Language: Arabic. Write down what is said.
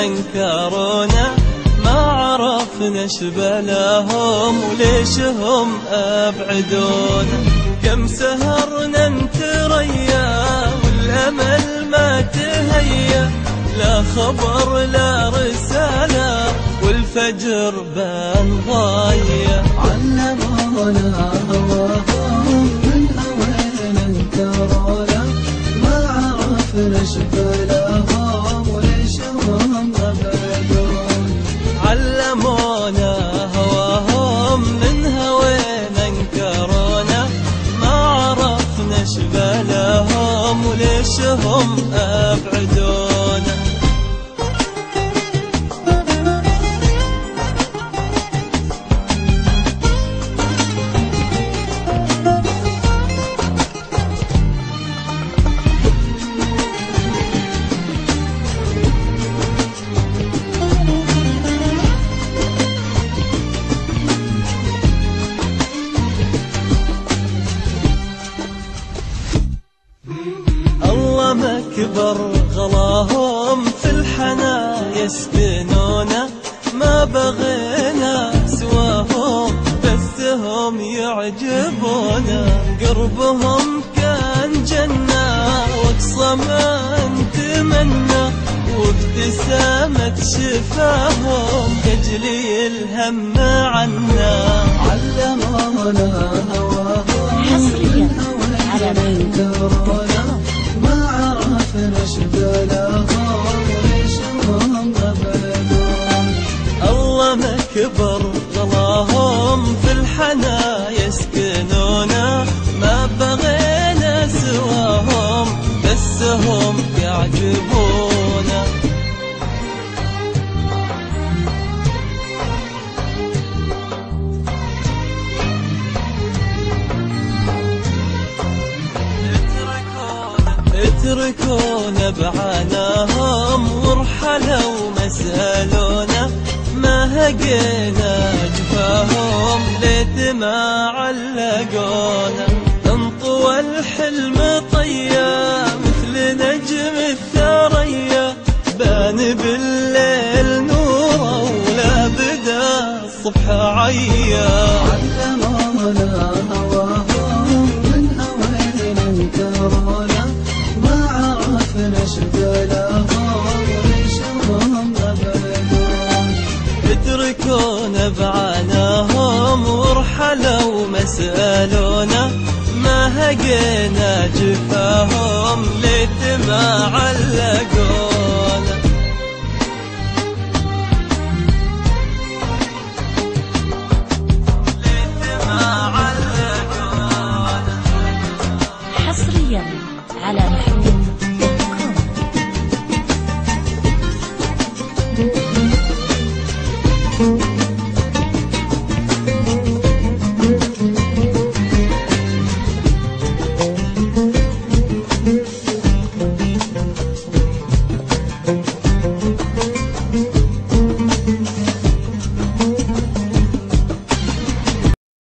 انكرونا ما عرفنا شبلاهم وليش هم أبعدونا. كم سهرنا نتريا والأمل ما تهيا، لا خبر لا رسالة والفجر بان ضايع. علمونا هواهم من هوينا انكرونا ما عرفنا شبلاهم وليش هم أبعدونا. علمونا هواهم من هوينا انكرونا ما عرفنا شبلاهم وليش هم أبعدونا. مكبر غلاهم في الحنا يسكنونا ما بغينا سواهم بس هم يعجبونا. قربهم كان جنة واقصى ما نتمنى وابتسامة شفاهم تجلي الهم عنا. علمونا هواهم حصريا على انكرونا ما عرفنا شبلاهم وليش هم أبعدونا. الله مكبر غلاهم في الحنا يسكنونا ما بغينا سواهم بس هم يعجبونا. اتركونا بعاناهم ورحلوا ما سألونا ما هقينا جفاهم ليت ما علقونا. انطوى الحلم طيا مثل نجم الثريا بان بالليل نوره ولا بدا الصبح عيا. علمونا هواهم من هوينا انكرونا ما عرفنا شبلاهم وليش هم أبعدونا. اتركونا بعاناهم ورحلوا ما سألونا ما هقينا جفاهم ليت ما علقونا.